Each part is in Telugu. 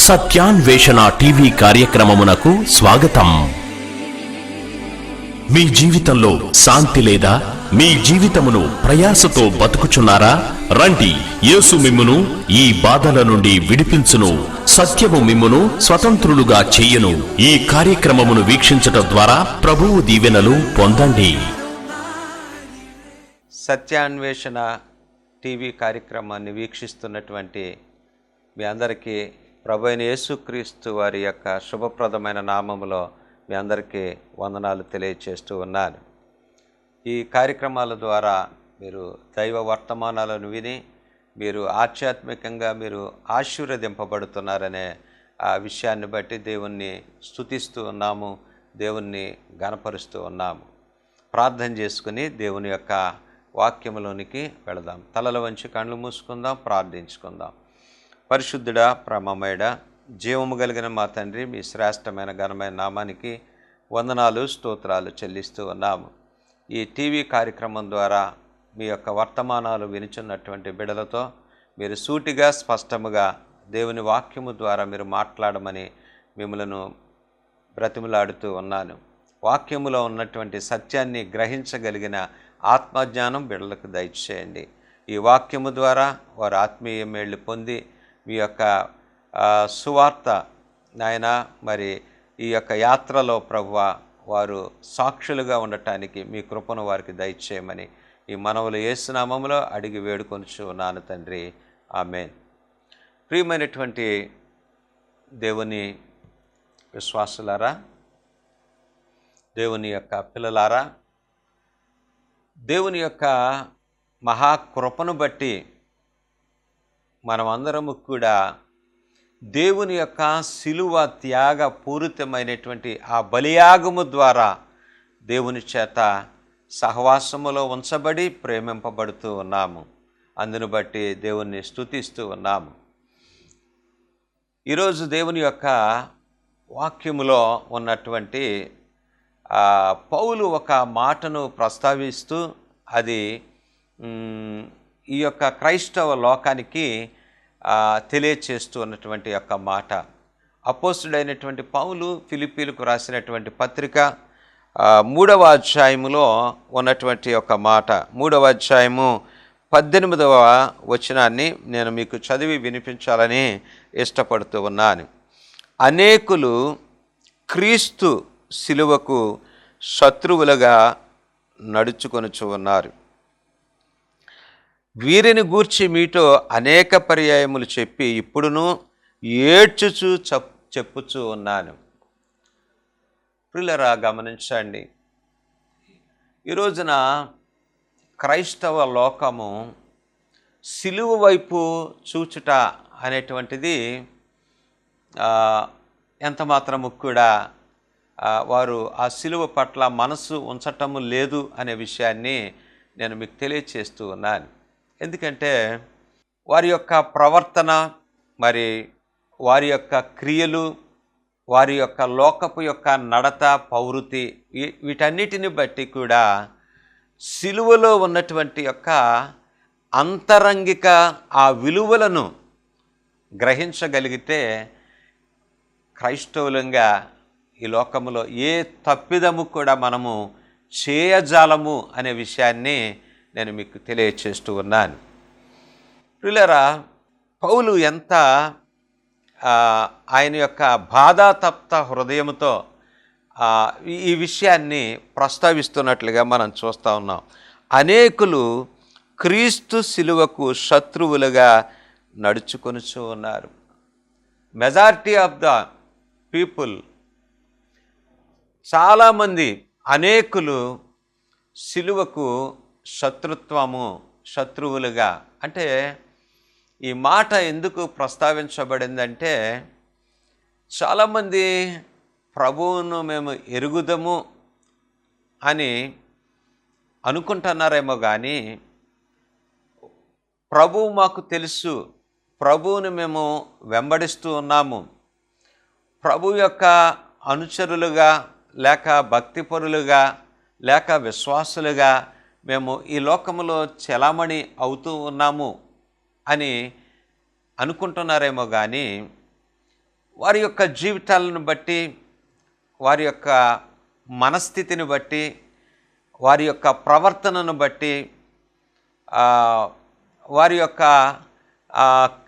సత్యాన్వేషణ టీవీ కార్యక్రమమునకు స్వాగతం. మీ జీవితంలో శాంతి లేదా? మీ జీవితమును ప్రయాసతో బతుకుచున్నారా? రండి, యేసు మిమ్మును ఈ బాధల నుండి విడిపించును, సత్యము మిమ్మును స్వతంత్రులుగా చెయ్యును. ఈ కార్యక్రమమును వీక్షించటం ద్వారా ప్రభువు దీవెనలు పొందండి. సత్యాన్వేషణ టీవీ కార్యక్రమాన్ని వీక్షిస్తున్నటువంటి మీ అందరికీ ప్రభు అయిన యేసుక్రీస్తు వారి యొక్క శుభప్రదమైన నామములో మీ అందరికీ వందనాలు తెలియచేస్తూ ఉన్నాను. ఈ కార్యక్రమాల ద్వారా మీరు దైవ వర్తమానాలను విని మీరు ఆధ్యాత్మికంగా మీరు ఆశీర్వదింపబడుతున్నారనే ఆ విషయాన్ని బట్టి దేవుణ్ణి స్తుతిస్తూ ఉన్నాము, దేవుణ్ణి గణపరుస్తూ ఉన్నాము. ప్రార్థన చేసుకుని దేవుని యొక్క వాక్యములోనికి వెళదాం. తలల వంచి కళ్ళు మూసుకుందాం, ప్రార్థించుకుందాం. పరిశుద్ధుడా, ప్రేమమయుడా, జీవము కలిగిన మా తండ్రి, మీ శ్రేష్టమైన ఘనమైన నామానికి వందనాలు స్తోత్రాలు చెల్లిస్తూ ఉన్నాము. ఈ టీవీ కార్యక్రమం ద్వారా మీ యొక్క వర్తమానాలు వినిచున్నటువంటి బిడలతో మీరు సూటిగా స్పష్టముగా దేవుని వాక్యము ద్వారా మీరు మాట్లాడమని మిమ్మలను బ్రతిమలాడుతూ ఉన్నాను. వాక్యములో ఉన్నటువంటి సత్యాన్ని గ్రహించగలిగిన ఆత్మజ్ఞానం బిడలకు దయచేయండి. ఈ వాక్యము ద్వారా వారు ఆత్మీయ మేళ్ళు పొంది మీ యొక్క సువార్త నాయన మరి ఈ యొక్క యాత్రలో ప్రభువా వారు సాక్షులుగా ఉండటానికి మీ కృపను వారికి దయచేయమని ఈ మనవులు యేసు నామములో అడిగి వేడుకొనుచు ఉన్నాను తండ్రి, ఆమేన్. ప్రియమైనటువంటి దేవుని విశ్వాసులారా, దేవుని యొక్క పిల్లలారా, దేవుని యొక్క మహాకృపను బట్టి మనమందరము కూడా దేవుని యొక్క శిలువ త్యాగ పూరితమైనటువంటి ఆ బలియాగము ద్వారా దేవుని చేత సహవాసములో ఉంచబడి ప్రేమింపబడుతూ ఉన్నాము. అందును బట్టి దేవుణ్ణి స్తుతిస్తూ ఉన్నాము. ఈరోజు దేవుని యొక్క వాక్యములో ఉన్నటువంటి పౌలు ఒక మాటను ప్రస్తావిస్తూ అది ఈ యొక్క క్రైస్తవ లోకానికి తెలియచేస్తూ ఉన్నటువంటి యొక్క మాట. అపోస్తుడైనటువంటి పౌలు ఫిలిప్పీలకు రాసినటువంటి పత్రిక 3వ అధ్యాయములో ఉన్నటువంటి ఒక మాట, 3వ అధ్యాయము 18వ వచనాన్ని నేను మీకు చదివి వినిపించాలని ఇష్టపడుతూ ఉన్నాను. అనేకులు క్రీస్తు శిలువకు శత్రువులుగా నడుచుకొనుచు ఉన్నారు. వీరిని గూర్చి మీతో అనేక పర్యాయములు చెప్పి ఇప్పుడును ఏడ్చుచు చెప్పుచూ ఉన్నాను. ప్రియులారా, గమనించండి. ఈ రోజున క్రైస్తవ లోకము సిలువ వైపు చూచుట అనేటువంటిది ఎంత మాత్రము కూడా వారు ఆ సిలువ పట్ల మనసు ఉంచటము లేదు అనే విషయాన్ని నేను మీకు తెలియచేస్తూ ఉన్నాను. ఎందుకంటే వారి యొక్క ప్రవర్తన, మరి వారి యొక్క క్రియలు, వారి యొక్క లోకపు యొక్క నడత, పౌరుతి, వీటన్నిటిని బట్టి కూడా సిలువలో ఉన్నటువంటి యొక్క అంతరంగిక ఆ విలువలను గ్రహించగలిగితే క్రైస్తవులంగా ఈ లోకములో ఏ తప్పిదము కూడా మనము చేయజాలము అనే విషయాన్ని నేను మీకు తెలియచేస్తూ ఉన్నాను. ప్రియులారా, పౌలు ఎంత ఆయన యొక్క బాధాతప్త హృదయంతో ఈ విషయాన్ని ప్రస్తావిస్తున్నట్లుగా మనం చూస్తూ ఉన్నాం. అనేకులు క్రీస్తు శిలువకు శత్రువులుగా నడుచుకొనుచూ ఉన్నారు. మెజారిటీ ఆఫ్ ద పీపుల్, చాలామంది, అనేకులు శిలువకు శత్రువులుగా. అంటే ఈ మాట ఎందుకు ప్రస్తావించబడిందంటే, చాలామంది ప్రభువును మేము ఎరుగుదము అని అనుకుంటున్నారేమో కానీ ప్రభువు మాకు తెలుసు, ప్రభువుని మేము వెంబడిస్తూ ఉన్నాము, ప్రభు యొక్క అనుచరులుగా లేక భక్తిపరులుగా లేక విశ్వాసులుగా మేము ఈ లోకములో చెలామణి అవుతూ ఉన్నాము అని అనుకుంటున్నారేమో కానీ వారి యొక్క జీవితాలను బట్టి, వారి యొక్క మనస్థితిని బట్టి, వారి యొక్క ప్రవర్తనను బట్టి, వారి యొక్క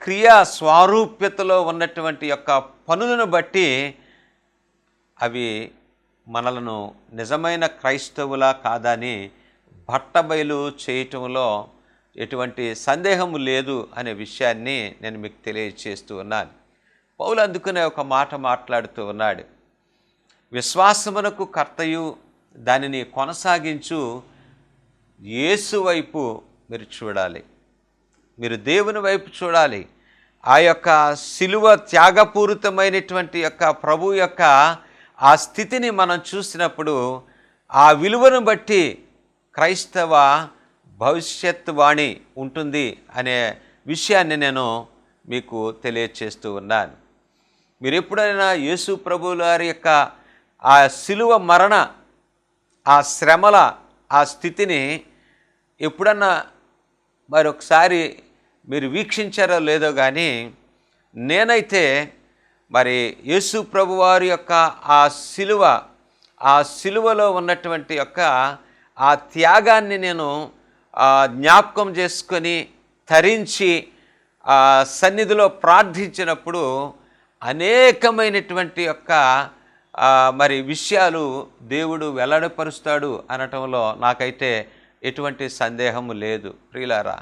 క్రియా స్వారూప్యతలో ఉన్నటువంటి యొక్క పనులను బట్టి అవి మనలను నిజమైన క్రైస్తవులా కాదని బట్టబయలు చేయటంలో ఎటువంటి సందేహము లేదు అనే విషయాన్ని నేను మీకు తెలియజేస్తూ ఉన్నాను. పౌలు అందుకునే ఒక మాట మాట్లాడుతూ ఉన్నాడు. విశ్వాసమునకు కర్తయు దానిని కొనసాగించు యేసు వైపు మీరు చూడాలి, మీరు దేవుని వైపు చూడాలి. ఆ యొక్క శిలువ త్యాగపూరితమైనటువంటి యొక్క ప్రభు యొక్క ఆ స్థితిని మనం చూసినప్పుడు ఆ విలువను బట్టి క్రైస్తవ భవిష్యత్తు వాణి ఉంటుంది అనే విషయాన్ని నేను మీకు తెలియచేస్తూ ఉన్నాను. మీరు ఎప్పుడైనా యేసు ప్రభువుల వారి యొక్క ఆ శిలువ మరణ, ఆ శ్రమల ఆ స్థితిని ఎప్పుడన్నా మరొకసారి మీరు వీక్షించారో లేదో కానీ, నేనైతే మరి యేసు ప్రభువారి యొక్క ఆ శిలువలో ఉన్నటువంటి యొక్క ఆ త్యాగాన్ని నేను జ్ఞాపకం చేసుకొని తరించి సన్నిధిలో ప్రార్థించినప్పుడు అనేకమైనటువంటి యొక్క మరి విషయాలు దేవుడు వెల్లడిపరుస్తాడు అనటంలో నాకైతే ఎటువంటి సందేహము లేదు. ప్రియులారా,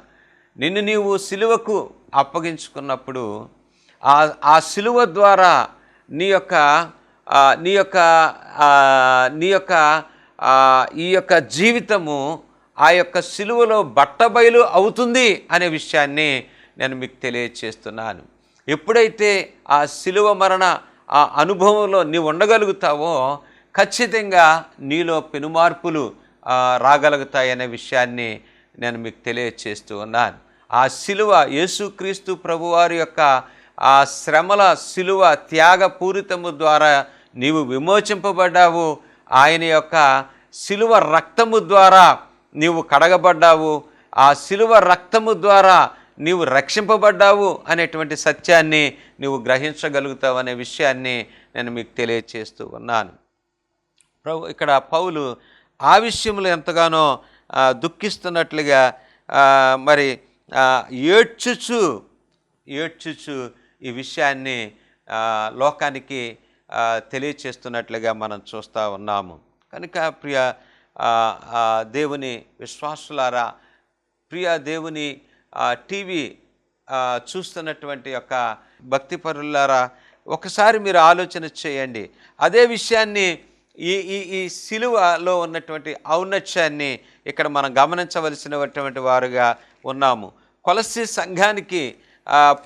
నిన్ను నీవు సిలువకు అప్పగించుకున్నప్పుడు ఆ సిలువ ద్వారా నీ యొక్క జీవితము ఆ యొక్క సిలువలో బట్టబయలు అవుతుంది అనే విషయాన్ని నేను మీకు తెలియచేస్తున్నాను. ఎప్పుడైతే ఆ సిలువ మరణ ఆ అనుభవంలో నీవు ఉండగలుగుతావో ఖచ్చితంగా నీలో పెనుమార్పులు రాగలుగుతాయనే విషయాన్ని నేను మీకు తెలియచేస్తూ ఉన్నాను. ఆ సిలువ యేసుక్రీస్తు ప్రభువారి యొక్క ఆ శ్రమల సిలువ త్యాగపూరితము ద్వారా నీవు విమోచింపబడ్డావు. ఆయన యొక్క సిలువ రక్తము ద్వారా నీవు కడగబడ్డావు. ఆ సిలువ రక్తము ద్వారా నీవు రక్షింపబడ్డావు అనేటువంటి సత్యాన్ని నీవు గ్రహించగలుగుతావు అనే విషయాన్ని నేను మీకు తెలియచేస్తూ ఉన్నాను. ఇక్కడ పౌలు ఆ విషయంలో ఎంతగానో దుఃఖిస్తున్నట్లుగా మరి ఏడ్చుచు ఈ విషయాన్ని లోకానికి తెలియచేస్తున్నట్లుగా మనం చూస్తూ ఉన్నాము. కనుక ప్రియ దేవుని విశ్వాసులారా, ప్రియ దేవుని టీవీ చూస్తున్నటువంటి యొక్క భక్తిపరులారా, ఒకసారి మీరు ఆలోచన చేయండి. అదే విషయాన్ని ఈ సిలువలో ఉన్నటువంటి ఔన్నత్యాన్ని ఇక్కడ మనం గమనించవలసినటువంటి వారుగా ఉన్నాము. కొలస్సీ సంఘానికి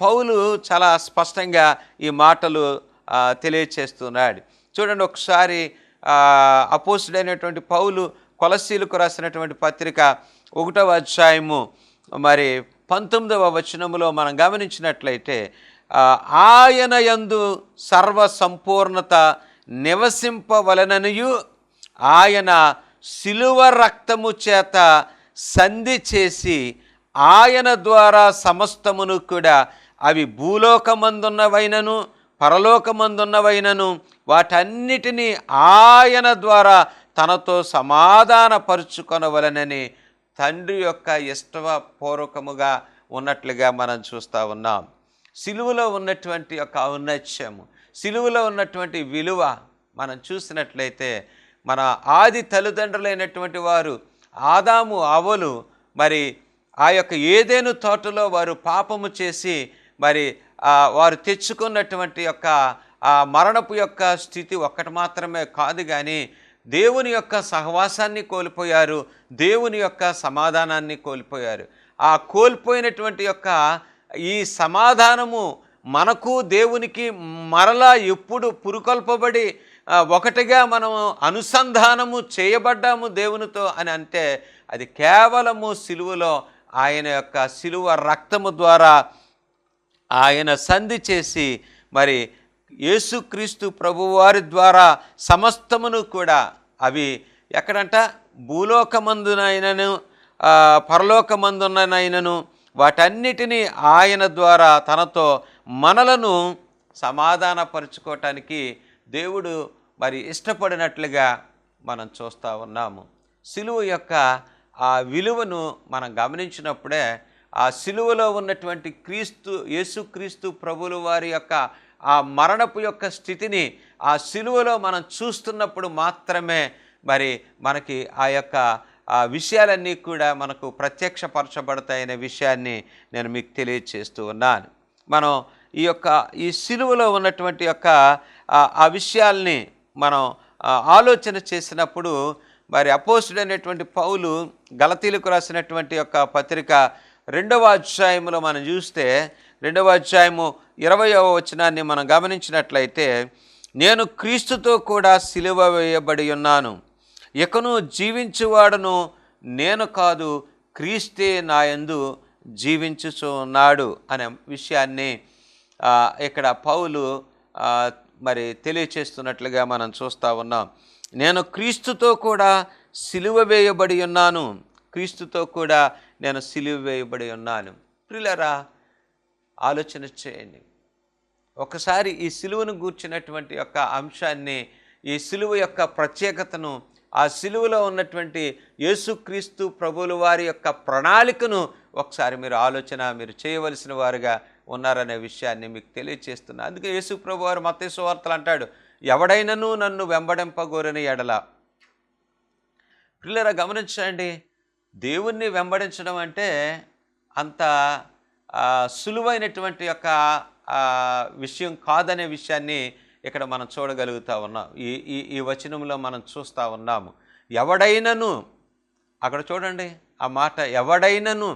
పౌలు చాలా స్పష్టంగా ఈ మాటలు తెలియచేస్తున్నాడు. చూడండి, ఒకసారి అపోస్తుడైనటువంటి పౌలు కొలస్సీలకు రాసినటువంటి పత్రిక 1వ అధ్యాయము మరి 19వ వచనములో మనం గమనించినట్లయితే, ఆయన యందు సర్వ సంపూర్ణత నివసింపవలననియు ఆయన శిలువ రక్తము చేత సంధి చేసి ఆయన ద్వారా సమస్తమును కూడా, అవి భూలోకమందున్నవైనను పరలోకమందున్నవైనను వాటన్నిటినీ ఆయన ద్వారా తనతో సమాధానపరుచుకొనవలనని తండ్రి యొక్క ఇష్టపూర్వకముగా ఉన్నట్లుగా మనం చూస్తూ ఉన్నాం. సిలువలో ఉన్నటువంటి యొక్క ఔన్నత్యము, సిలువలో ఉన్నటువంటి విలువ మనం చూసినట్లయితే, మన ఆది తల్లిదండ్రులైనటువంటి వారు ఆదాము అవ్వలు మరి ఆ యొక్క ఏదెను తోటలో వారు పాపము చేసి మరి వారు తెచ్చుకున్నటువంటి యొక్క ఆ మరణపు యొక్క స్థితి ఒక్కటి మాత్రమే కాదు, కానీ దేవుని యొక్క సహవాసాన్ని కోల్పోయారు, దేవుని యొక్క సమాధానాన్ని కోల్పోయారు. ఆ కోల్పోయినటువంటి యొక్క ఈ సమాధానము మనకు దేవునికి మరలా ఎప్పుడు పురుకొల్పబడి ఒకటిగా మనము అనుసంధానము చేయబడ్డాము దేవునితో అని అంటే, అది కేవలము సిలువలో ఆయన యొక్క సిలువ రక్తము ద్వారా ఆయన సంధి చేసి మరి యేసుక్రీస్తు ప్రభువారి ద్వారా సమస్తమును కూడా, అవి ఎక్కడంట, భూలోకమందునైనను పరలోకమందునైనను వాటన్నిటినీ ఆయన ద్వారా తనతో మనలను సమాధానపరుచుకోవటానికి దేవుడు మరి ఇష్టపడినట్లుగా మనం చూస్తూ ఉన్నాము. సిలువ యొక్క ఆ విలువను మనం గమనించినప్పుడే ఆ సిలువలో ఉన్నటువంటి యేసుక్రీస్తు ప్రభుల వారి యొక్క ఆ మరణపు యొక్క స్థితిని ఆ సిలువలో మనం చూస్తున్నప్పుడు మాత్రమే మరి మనకి ఆ యొక్క ఆ విషయాలన్నీ కూడా మనకు ప్రత్యక్షపరచబడతాయనే విషయాన్ని నేను మీకు తెలియజేస్తూ ఉన్నాను. మనం ఈ సిలువలో ఉన్నటువంటి యొక్క ఆ విషయాల్ని మనం ఆలోచన చేసినప్పుడు మరి అపోస్తుడైనటువంటి పౌలు గలతీలకు రాసినటువంటి యొక్క పత్రిక 2వ అధ్యాయంలో మనం చూస్తే 2వ అధ్యాయము 20వ వచనాన్ని మనం గమనించినట్లయితే, నేను క్రీస్తుతో కూడా సిలువ వేయబడి ఉన్నాను, ఇకను జీవించువాడును నేను కాదు, క్రీస్తే నాయందు జీవించుచు ఉన్నాడు అనే విషయాన్ని ఇక్కడ పౌలు మరి తెలియచేస్తున్నట్లుగా మనం చూస్తూ ఉన్నాం. నేను క్రీస్తుతో కూడా సిలువ వేయబడి ఉన్నాను, క్రీస్తుతో కూడా నేను సిలువ వేయబడి ఉన్నాను. ప్రియులారా, ఆలోచన చేయండి. ఒకసారి ఈ సిలువను గూర్చినటువంటి యొక్క అంశాన్ని, ఈ సిలువ యొక్క ప్రత్యేకతను, ఆ సిలువలో ఉన్నటువంటి యేసుక్రీస్తు ప్రభువుల వారి యొక్క ప్రణాళికను ఒకసారి మీరు చేయవలసిన వారుగా ఉన్నారనే విషయాన్ని మీకు తెలియచేస్తున్నా. అందుకే యేసు ప్రభు వారు మత్తయి సువార్తలో అంటాడు, ఎవడైనను నన్ను వెంబడింపగోరని ఎడల. పిల్లరా గమనించండి, దేవుణ్ణి వెంబడించడం అంటే అంత సులువైనటువంటి యొక్క విషయం కాదనే విషయాన్ని ఇక్కడ మనం చూడగలుగుతూ ఉన్నాం. ఈ వచనంలో మనం చూస్తూ ఉన్నాము. ఎవడైనను, అక్కడ చూడండి ఆ మాట, ఎవడైనను,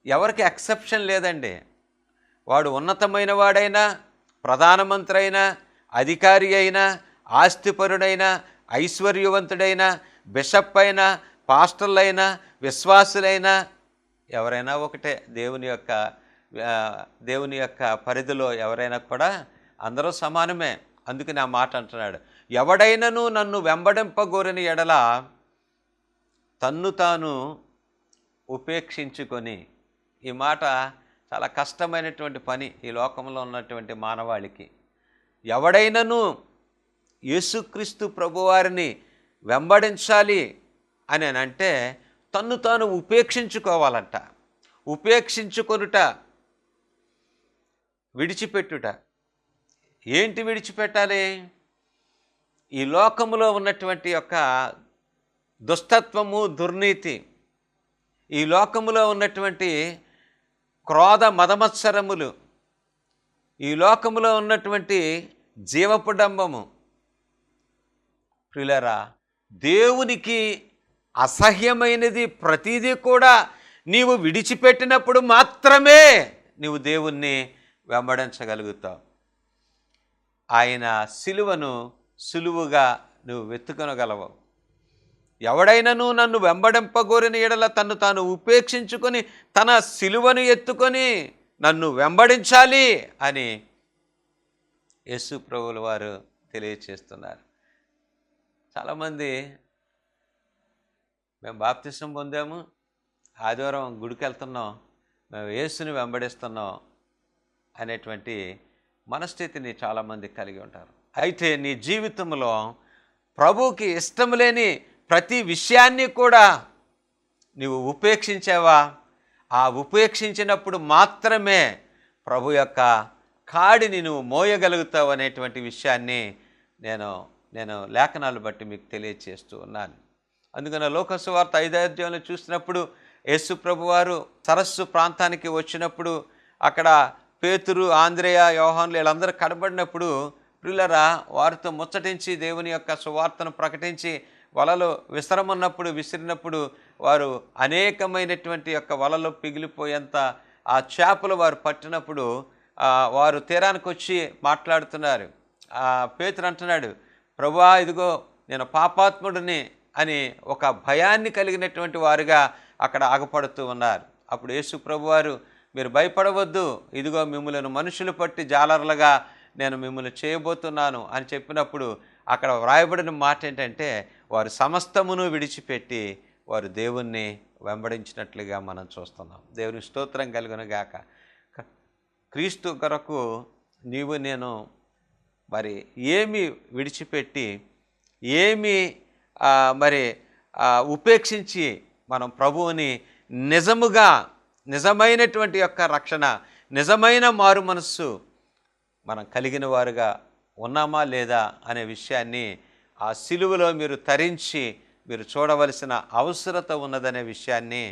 ఎవరికి ఎక్సెప్షన్ లేదండి. వాడు ఉన్నతమైన వాడైనా, ప్రధానమంత్రి అయినా, అధికారి అయినా, ఆస్తిపరుడైనా, ఐశ్వర్యవంతుడైనా, బిషప్ అయినా, పాస్టర్లైనా, విశ్వాసులైనా, ఎవరైనా ఒకటే. దేవుని యొక్క పరిధిలో ఎవరైనా కూడా అందరూ సమానమే. అందుకని ఆ మాట అంటున్నాడు, ఎవడైనను నన్ను వెంబడింపగోరని ఎడల తన్ను తాను ఉపేక్షించుకొని. ఈ మాట చాలా కష్టమైనటువంటి పని ఈ లోకంలో ఉన్నటువంటి మానవాళికి. ఎవడైనను యేసుక్రీస్తు ప్రభువారిని వెంబడించాలి అని అంటే తన్ను తాను ఉపేక్షించుకోవాలంట. ఉపేక్షించుకొనుట, విడిచిపెట్టుట. ఏంటి విడిచిపెట్టాలి? ఈ లోకములో ఉన్నటువంటి యొక్క దుష్టత్వము, దుర్నీతి, ఈ లోకములో ఉన్నటువంటి క్రోధ మదమత్సరములు, ఈ లోకములో ఉన్నటువంటి జీవపుడంబము. ప్రియులారా, దేవునికి అసహ్యమైనది ప్రతిదీ కూడా నీవు విడిచిపెట్టినప్పుడు మాత్రమే నీవు దేవుణ్ణి వెంబడించగలుగుతావు. ఆయన సిలువను సులువుగా నువ్వు వెతుకొనగలవు. ఎవడైనను నన్ను వెంబడింపగోరిన ఎడల తన్ను తాను ఉపేక్షించుకొని తన సిలువను ఎత్తుకొని నన్ను వెంబడించాలి అని యేసు ప్రభువుల వారు తెలియచేస్తున్నారు. చాలామంది మేము బాప్తిసం పొందాము, ఆదివారం గుడికి వెళ్తున్నాం, మేము యేసుని వెంబడిస్తున్నాం అనేటువంటి మనస్థితిని చాలామంది కలిగి ఉంటారు. అయితే నీ జీవితంలో ప్రభువుకి ఇష్టం లేని ప్రతి విషయాన్ని కూడా నీవు ఉపేక్షించావా? ఆ ఉపేక్షించినప్పుడు మాత్రమే ప్రభు యొక్క కాడిని నువ్వు మోయగలుగుతావు అనేటువంటి విషయాన్ని నేను లేఖనాలు బట్టి మీకు తెలియచేస్తూ ఉన్నాను. అందుకని లోక సువార్త 5వ అధ్యాయంలో చూసినప్పుడు యేసు ప్రభువారు సరస్సు ప్రాంతానికి వచ్చినప్పుడు అక్కడ పేతురు, ఆంద్రేయ, యోహానులు వీళ్ళందరూ కనబడినప్పుడు ప్రియులరా వారితో ముచ్చటించి దేవుని యొక్క సువార్తను ప్రకటించి వలలు విసిరినప్పుడు వారు అనేకమైనటువంటి యొక్క వలలు పిగిలిపోయేంత ఆ చేపలు వారు పట్టినప్పుడు వారు తీరానికి వచ్చి మాట్లాడుతున్నారు. పేతురు అంటున్నాడు, ప్రభువా ఇదిగో నేను పాపాత్ముడిని అని ఒక భయాన్ని కలిగినటువంటి వారుగా అక్కడ ఆగపడుతూ ఉన్నారు. అప్పుడు యేసు ప్రభువారు, మీరు భయపడవద్దు, ఇదిగో మిమ్మల్ని మనుషులు పట్టి జాలర్లుగా నేను మిమ్మల్ని చేయబోతున్నాను అని చెప్పినప్పుడు అక్కడ వ్రాయబడిన మాట ఏంటంటే వారు సమస్తమును విడిచిపెట్టి వారు దేవుణ్ణి వెంబడించినట్లుగా మనం చూస్తున్నాం. దేవుని స్తోత్రం కలుగును గాక. క్రీస్తు కొరకు నీవు నేను మరి ఏమి విడిచిపెట్టి ఏమి మరి ఉపేక్షించి మనం ప్రభువుని నిజమైనటువంటి యొక్క రక్షణ, నిజమైన మారు మనస్సు మనం కలిగిన వారుగా ఉన్నామా లేదా అనే విషయాన్ని ఆ సిలువలో మీరు తరించి మీరు చూడవలసిన అవసరత ఉన్నదనే విషయాన్ని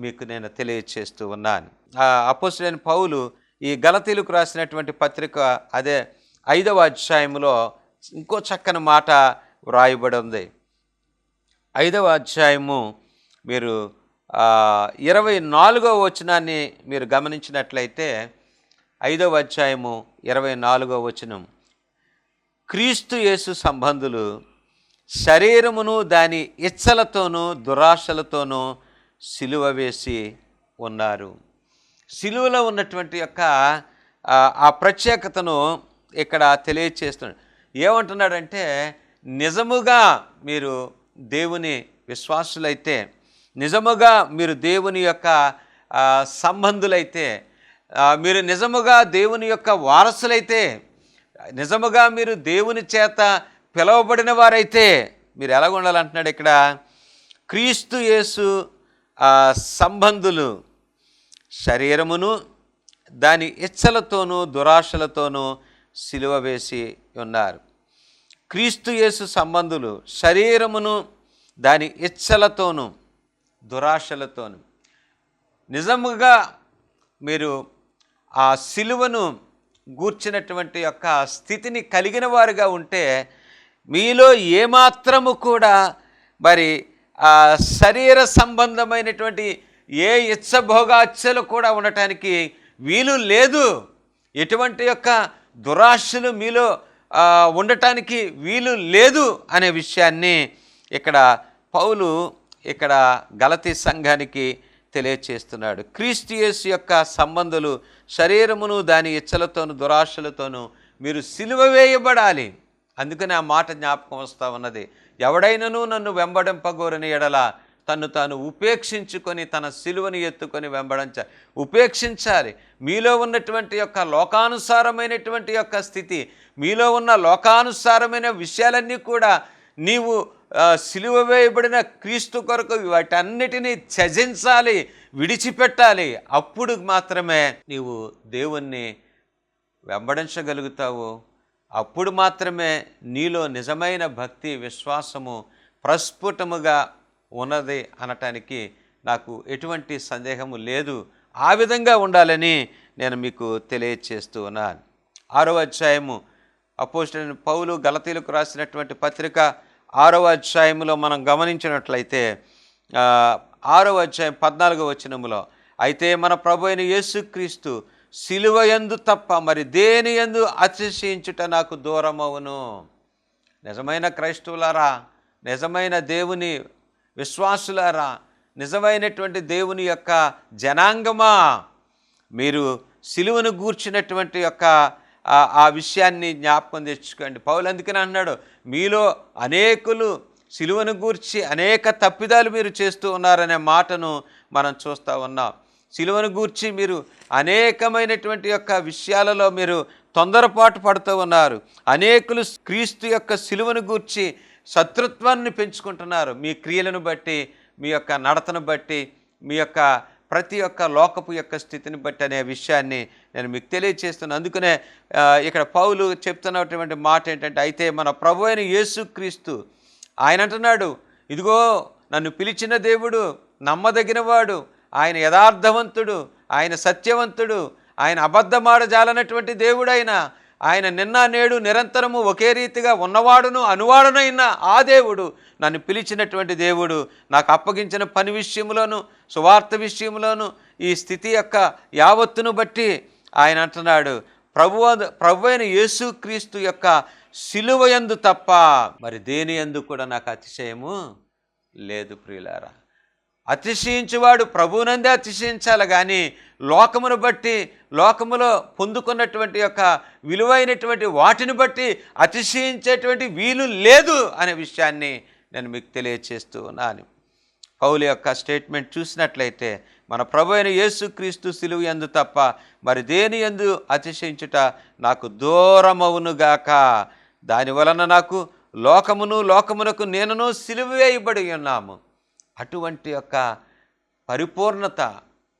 మీకు నేను తెలియచేస్తూ ఉన్నాను. అపోస్తలుడైన పౌలు ఈ గలతీయులకు రాసినటువంటి పత్రిక అదే 5వ అధ్యాయంలో ఇంకో చక్కని మాట వ్రాయబడి ఉంది. 5వ అధ్యాయము మీరు 24వ వచనాన్ని మీరు గమనించినట్లయితే 5వ అధ్యాయము 24వ వచనం, క్రీస్తు యేసు సంబంధులు శరీరమును దాని ఇచ్చలతోనూ దురాశలతోనూ సిలువ వేసి ఉన్నారు. సిలువలో ఉన్నటువంటి యొక్క ఆ ప్రత్యేకతను ఇక్కడ తెలియచేస్తున్నాడు. ఏమంటున్నాడంటే, నిజముగా మీరు దేవుని విశ్వాసులైతే, నిజముగా మీరు దేవుని యొక్క సంబంధులైతే, మీరు నిజముగా దేవుని యొక్క వారసులైతే, నిజముగా మీరు దేవుని చేత పిలువబడిన వారైతే మీరు ఎలాగ ఉండాలంటున్నాడు ఇక్కడ. క్రీస్తు యేసు సంబంధులు శరీరమును దాని ఇచ్చలతోనూ దురాశలతోనూ సిలువ వేసి ఉన్నారు. క్రీస్తు యేసు సంబంధులు శరీరమును దాని ఇచ్చలతోనూ దురాశలతోనూ, నిజముగా మీరు ఆ సిలువను గూర్చినటువంటి యొక్క స్థితిని కలిగిన వారుగా ఉంటే మీలో ఏమాత్రము కూడా మరి శరీర సంబంధమైనటువంటి ఏ ఇచ్చభోగాచ్చలు కూడా ఉండటానికి వీలు లేదు. ఎటువంటి యొక్క దురాశలు మీలో ఉండటానికి వీలు లేదు అనే విషయాన్ని ఇక్కడ పౌలు ఇక్కడ గలతీ సంఘానికి తెలియచేస్తున్నాడు. క్రీస్తు యేసు యొక్క సంబంధులు శరీరమును దాని ఇచ్చలతోనూ దురాశలతోనూ మీరు సిలువ వేయబడాలి. అందుకని ఆ మాట జ్ఞాపకం వస్తూ ఉన్నది. ఎవడైనను నన్ను వెంబడింపగోరని ఎడల తను తాను ఉపేక్షించుకొని తన సిలువను ఎత్తుకొని ఉపేక్షించాలి. మీలో ఉన్నటువంటి యొక్క లోకానుసారమైనటువంటి యొక్క స్థితి, మీలో ఉన్న లోకానుసారమైన విషయాలన్నీ కూడా నీవు సిలువ వేయబడిన క్రీస్తు కొరకు వాటన్నిటినీ త్యజించాలి, విడిచిపెట్టాలి. అప్పుడు మాత్రమే నీవు దేవుణ్ణి వెంబడించగలుగుతావు. అప్పుడు మాత్రమే నీలో నిజమైన భక్తి విశ్వాసము ప్రస్ఫుటముగా ఉన్నది అనటానికి నాకు ఎటువంటి సందేహము లేదు. ఆ విధంగా ఉండాలని నేను మీకు తెలియచేస్తూ ఉన్నాను. 6వ అధ్యాయము అపోస్తలుడైన పౌలు గలతీయులకు రాసినటువంటి పత్రిక 6వ అధ్యాయములో మనం గమనించినట్లయితే 6వ అధ్యాయం 14వ వచనములో, అయితే మన ప్రభు అయిన యేసుక్రీస్తు సిలువ యందు తప్ప మరి దేని యందు అతిశయించుట నాకు దూరమవును. నిజమైన క్రైస్తవులారా, నిజమైన దేవుని విశ్వాసులారా, నిజమైనటువంటి దేవుని యొక్క జనాంగమా, మీరు సిలువను గూర్చినటువంటి యొక్క ఆ విషయాన్ని జ్ఞాపకం తెచ్చుకోండి. పౌలు అందుకని అన్నాడు, మీలో అనేకులు సిలువను గూర్చి అనేక తప్పిదాలు మీరు చేస్తూ ఉన్నారనే మాటను మనం చూస్తూ ఉన్నాం. సిలువను గూర్చి మీరు అనేకమైనటువంటి యొక్క విషయాలలో మీరు తొందరపాటు పడుతూ ఉన్నారు. అనేకులు క్రీస్తు యొక్క సిలువను గూర్చి శత్రుత్వాన్ని పెంచుకుంటున్నారు. మీ క్రియలను బట్టి, మీ యొక్క నడతను బట్టి, మీ యొక్క ప్రతి ఒక్క లోకపు యొక్క స్థితిని బట్టి అనే విషయాన్ని నేను మీకు తెలియచేస్తున్నాను. అందుకనే ఇక్కడ పౌలు చెప్తున్నటువంటి మాట ఏంటంటే, అయితే మన ప్రభు అయిన యేసుక్రీస్తు ఆయన అంటున్నాడు, ఇదిగో నన్ను పిలిచిన దేవుడు నమ్మదగినవాడు, ఆయన యథార్థవంతుడు, ఆయన సత్యవంతుడు, ఆయన అబద్ధమాడజాలనటువంటి దేవుడైన ఆయన నిన్న నేడు నిరంతరము ఒకే రీతిగా ఉన్నవాడును అనువాడునైన ఆ దేవుడు, నన్ను పిలిచినటువంటి దేవుడు, నాకు అప్పగించిన పని విషయంలోను సువార్త విషయంలోను ఈ స్థితి యొక్క యావత్తును బట్టి ఆయన అంటున్నాడు, ప్రభు అయిన యేసుక్రీస్తు యొక్క సిలువ యందు తప్ప మరి దేని యందు కూడా నాకు అతిశయము లేదు. ప్రియులారా, అతిశయించేవాడు ప్రభువునందే అతిశయించాలి కానీ లోకమును బట్టి, లోకములో పొందుకున్నటువంటి యొక్క విలువైనటువంటి వాటిని బట్టి అతిశయించేటువంటి వీలు లేదు అనే విషయాన్ని నేను మీకు తెలియచేస్తూ ఉన్నాను. పౌలు యొక్క స్టేట్మెంట్ చూసినట్లయితే మన ప్రభు అయిన యేసుక్రీస్తు సిలువ యందు తప్ప మరి దేని యందు అతిశయించుట నాకు దూరమవునుగాక. దాని వలన నాకు లోకమునకు నేనును సిలువ వేయబడి ఉన్నాము. అటువంటి యొక్క పరిపూర్ణత,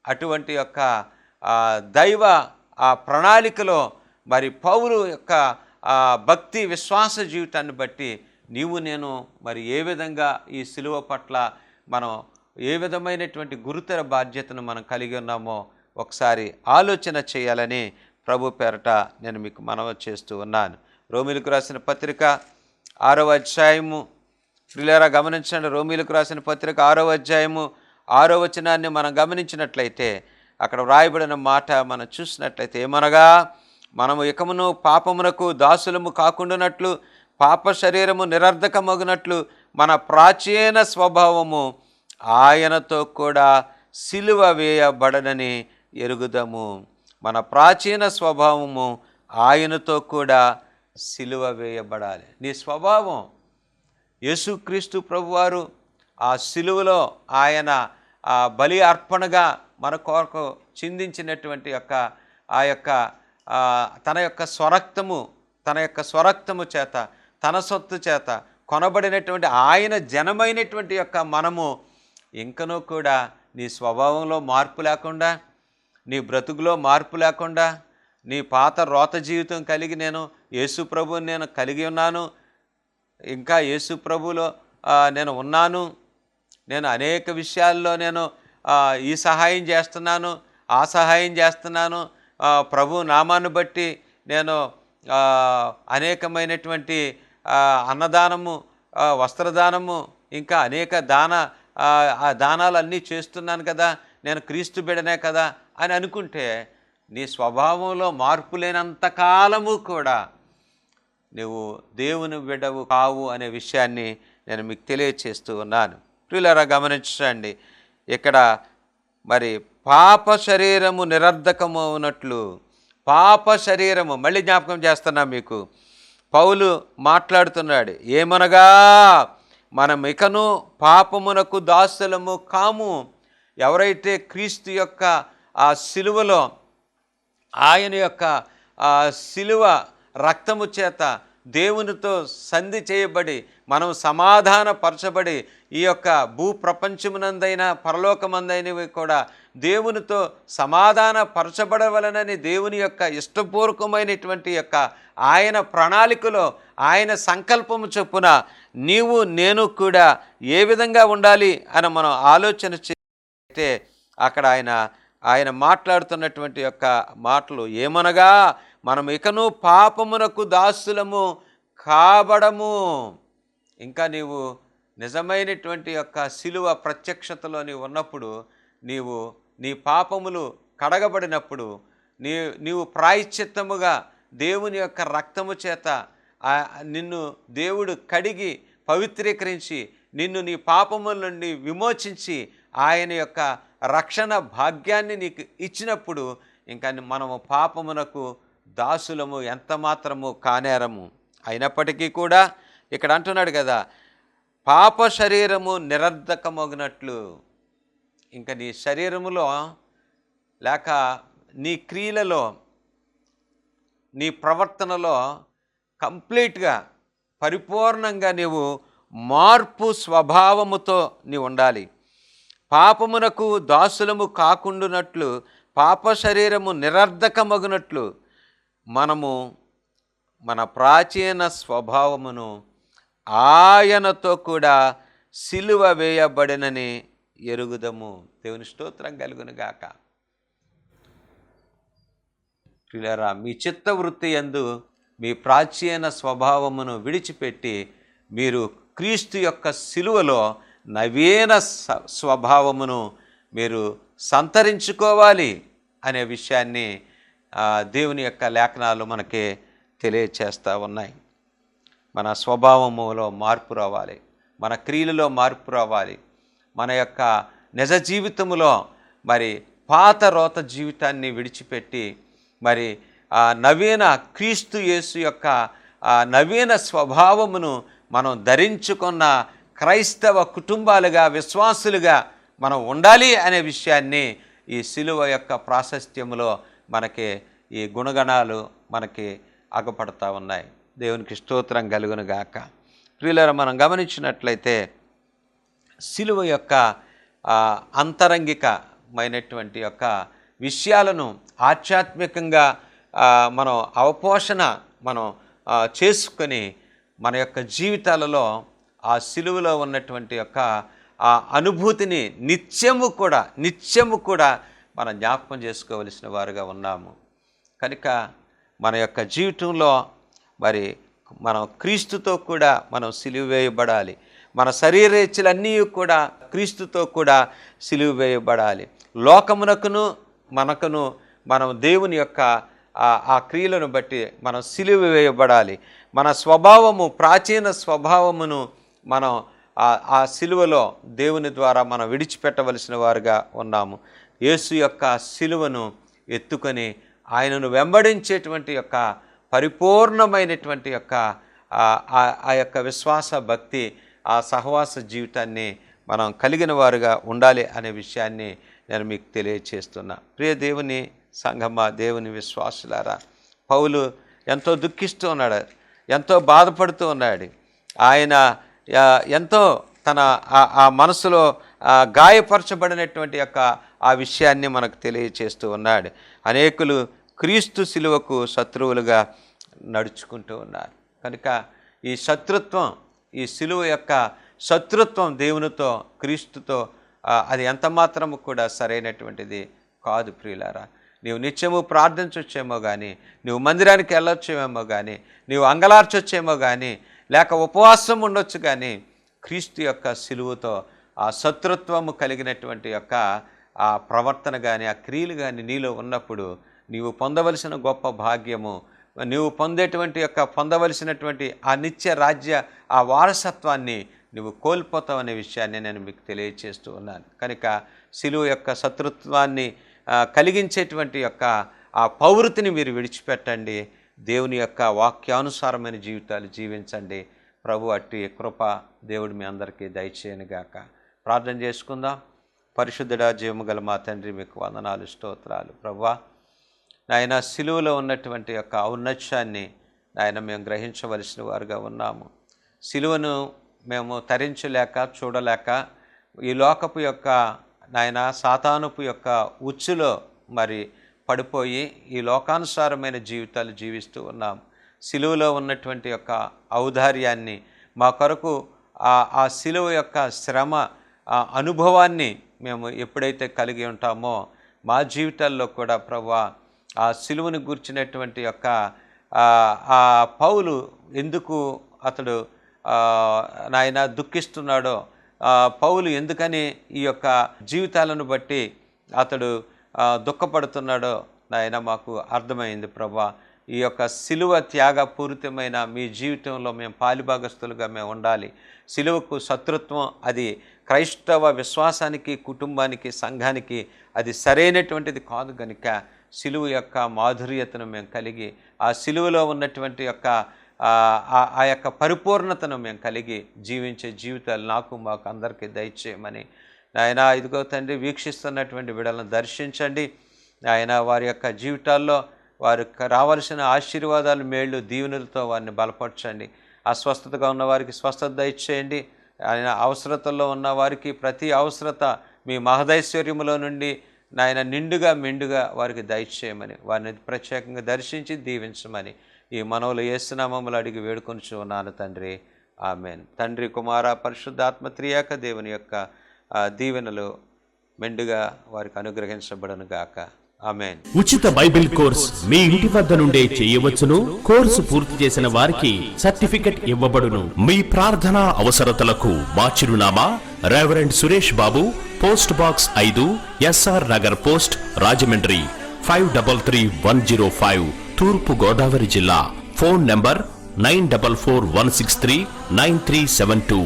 అటువంటి యొక్క దైవ ప్రణాళికలో మరి పౌలు యొక్క భక్తి విశ్వాస జీవితాన్ని బట్టి నీవు నేను మరి ఏ విధంగా ఈ సిలువ పట్ల మనం ఏ విధమైనటువంటి గురుతర బాధ్యతను మనం కలిగి ఉన్నామో ఒకసారి ఆలోచన చేయాలని ప్రభు పేరట నేను మీకు మనవి చేస్తూ ఉన్నాను. రోమీలకు రాసిన పత్రిక 6వ అధ్యాయము, ప్రియులారా గమనించండి, రోమీలకు రాసిన పత్రిక 6వ అధ్యాయము 6వ వచనాన్ని మనం గమనించినట్లయితే అక్కడ వ్రాయబడిన మాట మనం చూసినట్లయితే, ఏమనగా మనము ఇకమును పాపమునకు దాసులము కాకుండానట్లు, పాప శరీరము నిరర్ధకమగునట్లు మన ప్రాచీన స్వభావము ఆయనతో కూడా సిలువ వేయబడనని ఎరుగుదము. మన ప్రాచీన స్వభావము ఆయనతో కూడా సిలువ వేయబడాలి. నీ స్వభావం యేసుక్రీస్తు ప్రభువారు ఆ సిలువలో ఆయన ఆ బలి అర్పణగా మన కొరకు చిందించినటువంటి ఆ యొక్క తన యొక్క స్వరక్తము చేత, తన సొత్తు చేత కొనబడినటువంటి ఆయన జనమైనటువంటి యొక్క మనము ఇంకనూ కూడా నీ స్వభావంలో మార్పు లేకుండా, నీ బ్రతుకులో మార్పు లేకుండా, నీ పాత రోత జీవితం కలిగి నేను యేసు ప్రభువుని నేను కలిగి ఉన్నాను, ఇంకా యేసు ప్రభువులో నేను ఉన్నాను, నేను అనేక విషయాల్లో నేను ఈ సహాయం చేస్తున్నాను, ఆ సహాయం చేస్తున్నాను, ప్రభు నామాన్ని బట్టి నేను అనేకమైనటువంటి అన్నదానము, వస్త్రదానము, ఇంకా అనేక దానాలన్నీ చేస్తున్నాను కదా, నేను క్రీస్తు బిడ్డనే కదా అని అనుకుంటే నీ స్వభావంలో మార్పు లేనంత కాలము కూడా నువ్వు దేవుని బిడ్డవు కావు అనే విషయాన్ని నేను మీకు తెలియచేస్తూ ఉన్నాను. ప్రియులారా గమనించండి, ఇక్కడ మరి పాప శరీరము నిరర్ధకము ఉన్నట్లు, పాప శరీరము మళ్ళీ జ్ఞాపకం చేస్తున్నా మీకు, పౌలు మాట్లాడుతున్నాడు, ఏమనగా మనం ఇకను పాపమునకు దాసులము కాము. ఎవరైతే క్రీస్తు యొక్క ఆ సిలువలో ఆయన యొక్క సిలువ రక్తము చేత దేవునితో సంధి చేయబడి మనం సమాధానపరచబడి ఈ యొక్క భూప్రపంచమునందైనా పరలోకమందైనవి కూడా దేవునితో సమాధానపరచబడవలనని దేవుని యొక్క ఇష్టపూర్వకమైనటువంటి యొక్క ఆయన ప్రణాళికలో ఆయన సంకల్పము చొప్పున నీవు నేను కూడా ఏ విధంగా ఉండాలి అని మనం ఆలోచన చేస్తే అక్కడ ఆయన మాట్లాడుతున్నటువంటి యొక్క మాటలు ఏమనగా మనం ఇకను పాపమునకు దాసులము కాబడము. ఇంకా నీవు నిజమైనటువంటి యొక్క సిలువ ప్రత్యక్షతలో నీవు ఉన్నప్పుడు, నీ పాపములు కడగబడినప్పుడు, నీవు ప్రాయశ్చిత్తముగా దేవుని యొక్క రక్తము చేత నిన్ను దేవుడు కడిగి పవిత్రీకరించి నిన్ను నీ పాపముల నుండి విమోచించి ఆయన యొక్క రక్షణ భాగ్యాన్ని నీకు ఇచ్చినప్పుడు ఇంకా మనము పాపమునకు దాసులము ఎంత మాత్రము కానేరము. అయినప్పటికీ కూడా ఇక్కడ అంటున్నాడు కదా, పాప శరీరము నిరర్ధకమగినట్లు. ఇంకా నీ శరీరములో లేక నీ క్రియలలో, నీ ప్రవర్తనలో కంప్లీట్గా పరిపూర్ణంగా నీవు మార్పు స్వభావముతో నీవు ఉండాలి. పాపమునకు దాసులము కాకుండానట్లు, పాప శరీరము నిరర్ధకమగునట్లు మనము మన ప్రాచీన స్వభావమును ఆయనతో కూడా సిలువ వేయబడినని ఎరుగుదము. దేవుని స్తోత్రం కలుగునుగాక. ప్రియులారా, మీ చిత్తవృత్తి యందు మీ ప్రాచీన స్వభావమును విడిచిపెట్టి మీరు క్రీస్తు యొక్క సిలువలో నవీన స్వభావమును మీరు సంతరించుకోవాలి అనే విషయాన్ని దేవుని యొక్క లేఖనాలు మనకి తెలియచేస్తూ ఉన్నాయి. మన స్వభావములో మార్పు రావాలి, మన క్రియలలో మార్పు రావాలి, మన యొక్క నిజ జీవితములో మరి పాత రోత జీవితాన్ని విడిచిపెట్టి మరి నవీన క్రీస్తు యేసు యొక్క నవీన స్వభావమును మనం ధరించుకున్న క్రైస్తవ కుటుంబాలుగా, విశ్వాసులుగా మనం ఉండాలి అనే విషయాన్ని ఈ సిలువ యొక్క ప్రాశస్త్యములో మనకి ఈ గుణగణాలు మనకి అగపడతా ఉన్నాయి. దేవునికి స్తోత్రం కలుగును గాక. ప్రియులారా, మనం గమనించినట్లయితే సిలువ యొక్క అంతరంగికమైనటువంటి యొక్క విషయాలను ఆధ్యాత్మికంగా మనం అవపోషణ మనం చేసుకొని మన యొక్క జీవితాలలో ఆ సిలువలో ఉన్నటువంటి యొక్క ఆ అనుభూతిని నిత్యము కూడా మనం జ్ఞాపకం చేసుకోవలసిన వారుగా ఉన్నాము. కనుక మన యొక్క జీవితంలో మరి మనం క్రీస్తుతో కూడా మనం సిలువ వేయబడాలి. మన శరీరేచ్ఛలన్నీ కూడా క్రీస్తుతో కూడా సిలువ వేయబడాలి. లోకమునకును మనకును మనం దేవుని యొక్క ఆ క్రియలను బట్టి మనం సిలువ వేయబడాలి. మన స్వభావము, ప్రాచీన స్వభావమును మనం ఆ సిలువలో దేవుని ద్వారా మనం విడిచిపెట్టవలసిన వారుగా ఉన్నాము. యేసు యొక్క సిలువను ఎత్తుకొని ఆయనను వెంబడించేటువంటి యొక్క పరిపూర్ణమైనటువంటి యొక్క ఆ యొక్క విశ్వాస భక్తి, ఆ సహవాస జీవితాన్ని మనం కలిగిన వారుగా ఉండాలి అనే విషయాన్ని నేను మీకు తెలియచేస్తున్నా. ప్రియ దేవుని సంఘమా, దేవుని విశ్వాసులారా, పౌలు ఎంతో దుఃఖిస్తూ ఉన్నాడు, ఎంతో బాధపడుతూ ఉన్నాడు. ఆయన ఎంతో తన ఆ మనసులో గాయపరచబడినటువంటి యొక్క ఆ విషయాన్ని మనకు తెలియచేస్తూ ఉన్నాడు. అనేకులు క్రీస్తు సిలువకు శత్రువులుగా నడుచుకుంటూ ఉన్నారు. కనుక ఈ శత్రుత్వం, ఈ సిలువ యొక్క శత్రుత్వం దేవునితో, క్రీస్తుతో అది ఎంత మాత్రము కూడా సరైనటువంటిది కాదు. ప్రియులారా, నీవు నిత్యము ప్రార్థించొచ్చేమో కానీ, నువ్వు మందిరానికి వెళ్ళొచ్చేమో కానీ, నీవు అంగలార్చొచ్చేమో కానీ, లేక ఉపవాసం ఉండొచ్చు కానీ, క్రీస్తు యొక్క సిలువతో ఆ శత్రుత్వము కలిగినటువంటి యొక్క ఆ ప్రవర్తన కానీ, ఆ క్రియలు కానీ నీలో ఉన్నప్పుడు నీవు పొందవలసిన గొప్ప భాగ్యము, నీవు పొందవలసినటువంటి ఆ నిత్య రాజ్య ఆ వారసత్వాన్ని నువ్వు కోల్పోతావు అనే విషయాన్ని నేను మీకు తెలియచేస్తూ ఉన్నాను. కనుక సిలువ యొక్క శత్రుత్వాన్ని కలిగించేటువంటి యొక్క ఆ పౌరుతిని మీరు విడిచిపెట్టండి. దేవుని యొక్క వాక్యానుసారమైన జీవితాలు జీవించండి. ప్రభు అట్టి కృప దేవుడు మీ అందరికీ దయచేయనుగాక. ప్రార్థన చేసుకుందాం. పరిశుద్ధుడా, జీవము గల మా తండ్రి, మీకు వందనాలు, స్తోత్రాలు. ప్రభువా, నాయన సిలువలో ఉన్నటువంటి యొక్క ఔన్నత్యాన్ని నాయన మేము గ్రహించవలసిన వారుగా ఉన్నాము. సిలువను మేము తరించలేక చూడలేక ఈ లోకపు యొక్క నాయన సాతానుపు యొక్క ఉచ్చులో మరి పడిపోయి ఈ లోకానుసారమైన జీవితాలు జీవిస్తూ ఉన్నాము. సిలువలో ఉన్నటువంటి యొక్క ఔదార్యాన్ని మా కొరకు ఆ సిలువ యొక్క శ్రమ అనుభవాన్ని మేము ఎప్పుడైతే కలిగి ఉంటామో మా జీవితాల్లో కూడా ప్రభువా ఆ సిలువను గూర్చినటువంటి యొక్క ఆ పౌలు ఎందుకు అతడు నాయన దుఃఖిస్తున్నాడో, పౌలు ఎందుకని ఈ యొక్క జీవితాలను బట్టి అతడు దుఃఖపడుతున్నాడో నాయన మాకు అర్థమైంది. ప్రభువా, ఈ యొక్క సిలువ త్యాగపూరితమైన మీ జీవితంలో మేము పాలిభాగస్తులుగా మేము ఉండాలి. సిలువకు శత్రుత్వం అది క్రైస్తవ విశ్వాసానికి, కుటుంబానికి, సంఘానికి అది సరైనటువంటిది కాదు. కనుక సిలువ యొక్క మాధుర్యతను మేము కలిగి ఆ సిలువలో ఉన్నటువంటి యొక్క ఆ యొక్క పరిపూర్ణతను మేము కలిగి జీవించే జీవితాలు నాకు మాకు అందరికీ దయచేయమని నాయన ఇదిగో తండ్రి వీక్షిస్తున్నటువంటి బిడ్డలను దర్శించండి. ఆయన వారి యొక్క జీవితాల్లో వారికి రావాల్సిన ఆశీర్వాదాలు, మేళ్ళు, దీవెనలతో వారిని బలపరచండి. అస్వస్థతగా ఉన్న వారికి స్వస్థత దయచేయండి. ఆయన అవసరతల్లో ఉన్న వారికి ప్రతి అవసరత మీ మహదైశ్వర్యములో నుండి నాయన నిండుగా మెండుగా వారికి దయచేయమని, వారిని ప్రత్యేకంగా దర్శించి దీవించమని ఈ మనవులు యేసునామములో అడిగి వేడుకొనుచు ఉన్నాను తండ్రి. ఆమెన్. తండ్రి, కుమార, పరిశుద్ధాత్మ త్రియేక దేవుని యొక్క దీవెనలు మెండుగా వారికి అనుగ్రహించబడను గాక. ఆమెన్. ఉచిత బైబిల్ కోర్స్ మీ ఇంటి వద్ద నుండే చేయవచ్చును. కోర్సు పూర్తి చేసిన వారికి సర్టిఫికెట్ ఇవ్వబడును. మీ ప్రార్థనా అవసరతలకు మా చిరునామా reverend Suresh Babu, post box 5, SR Nagar post, Rajahmundry 533105, తూర్పు గోదావరి జిల్లా. Phone number 9441639372.